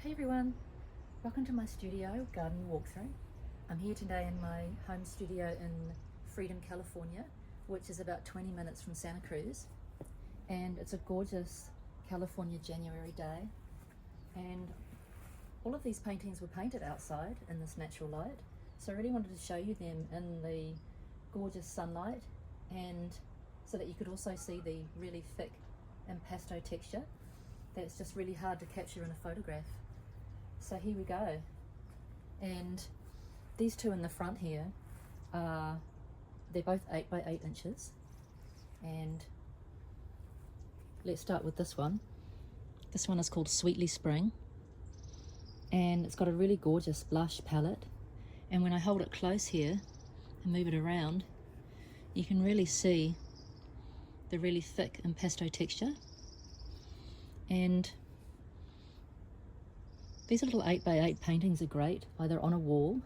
Hey everyone, welcome to my studio garden walkthrough. I'm here today in my home studio in Freedom, California, which is about 20 minutes from Santa Cruz. And it's a gorgeous California January day. And all of these paintings were painted outside in this natural light. So I really wanted to show you them in the gorgeous sunlight, and so that you could also see the really thick impasto texture that's just really hard to capture in a photograph. So here we go. And these two in the front here they're both 8 by 8 inches. And let's start with this one. This one is called Sweetly Spring, and it's got a really gorgeous blush palette. And when I hold it close here and move it around, you can really see the really thick impasto texture. And these little 8 by 8 paintings are great, either on a wall.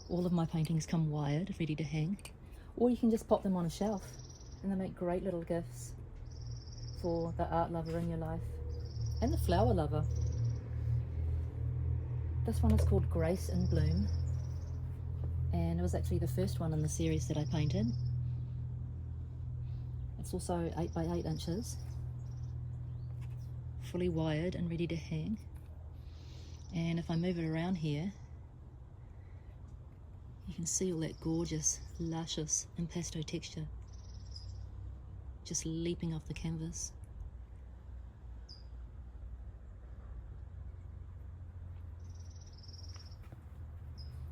All of my paintings come wired, ready to hang, or you can just pop them on a shelf, and they make great little gifts for the art lover in your life and the flower lover. This one is called Grace in Bloom, and it was actually the first one in the series that I painted. It's also 8 by 8 inches, fully wired and ready to hang. And if I move it around here, you can see all that gorgeous, luscious impasto texture just leaping off the canvas.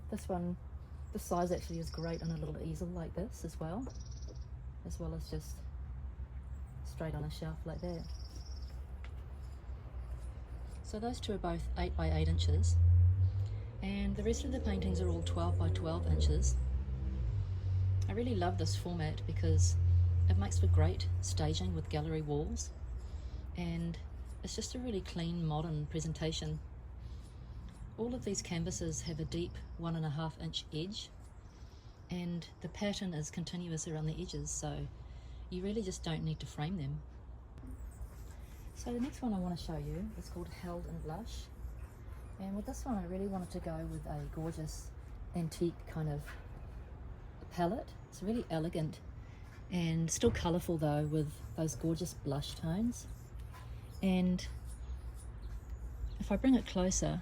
This one, the size actually is great on a little easel like this as well as just straight on a shelf like that. So those two are both 8 by 8 inches, and the rest of the paintings are all 12 by 12 inches. I really love this format because it makes for great staging with gallery walls, and it's just a really clean, modern presentation. All of these canvases have a deep 1.5 inch edge, and the pattern is continuous around the edges, so you really just don't need to frame them. So the next one I want to show you is called Held in Blush, and with this one I really wanted to go with a gorgeous antique kind of palette. It's really elegant and still colourful though, with those gorgeous blush tones. And if I bring it closer,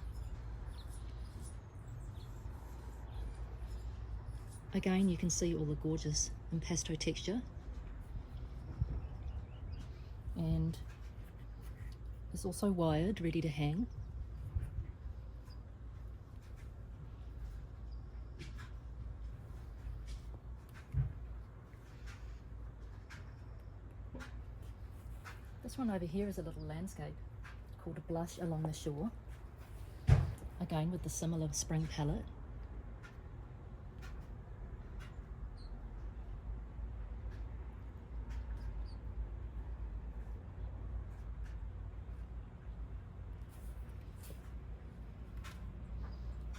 again you can see all the gorgeous impasto texture, and it's also wired, ready to hang. This one over here is a little landscape called a Blush Along the Shore, again with the similar spring palette.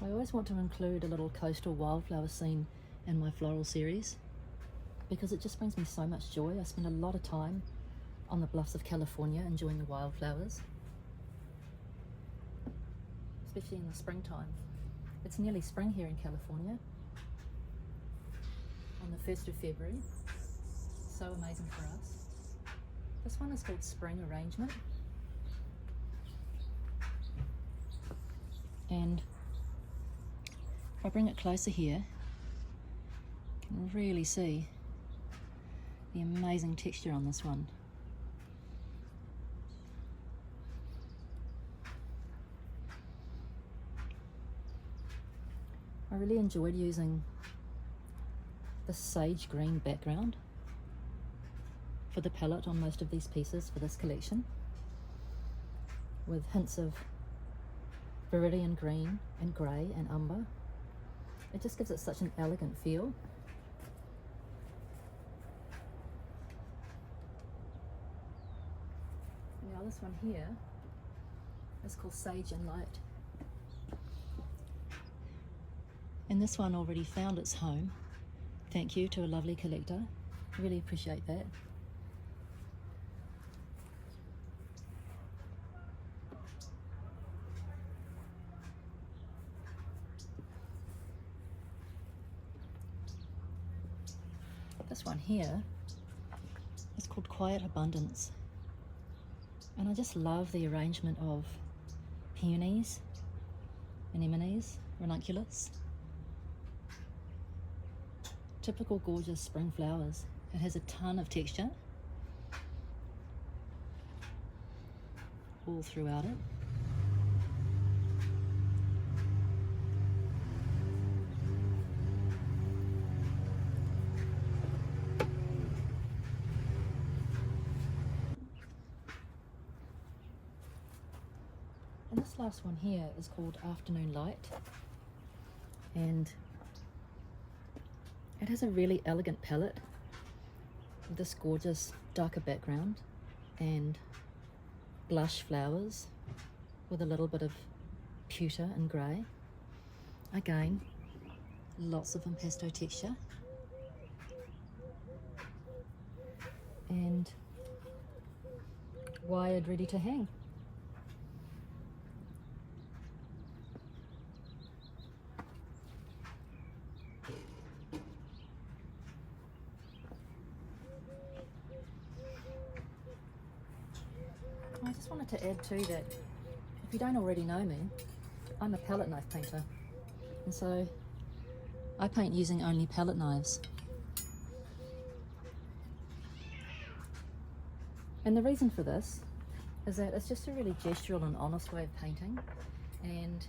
I always want to include a little coastal wildflower scene in my floral series because it just brings me so much joy. I spend a lot of time on the bluffs of California enjoying the wildflowers, especially in the springtime. It's nearly spring here in California on the 1st of February. So amazing for us. This one is called Spring Arrangement, and if I bring it closer here, you can really see the amazing texture on this one. I really enjoyed using the sage green background for the palette on most of these pieces for this collection, with hints of viridian green and grey and umber. It just gives it such an elegant feel. Now this one here is called Sage and Light. And this one already found its home. Thank you to a lovely collector. I really appreciate that. This one here is called Quiet Abundance. And I just love the arrangement of peonies, anemones, ranunculus. Typical gorgeous spring flowers. It has a ton of texture all throughout it. And this last one here is called Afternoon Light, and it has a really elegant palette with this gorgeous darker background and blush flowers with a little bit of pewter and grey. Again, lots of impasto texture and wired, ready to hang. I just wanted to add too that if you don't already know me, I'm a palette knife painter, and so I paint using only palette knives. And the reason for this is that it's just a really gestural and honest way of painting, and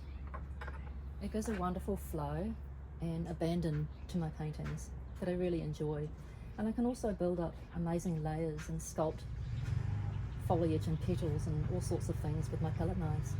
it gives a wonderful flow and abandon to my paintings that I really enjoy. And I can also build up amazing layers and sculpt foliage and petals and all sorts of things with my palette knives.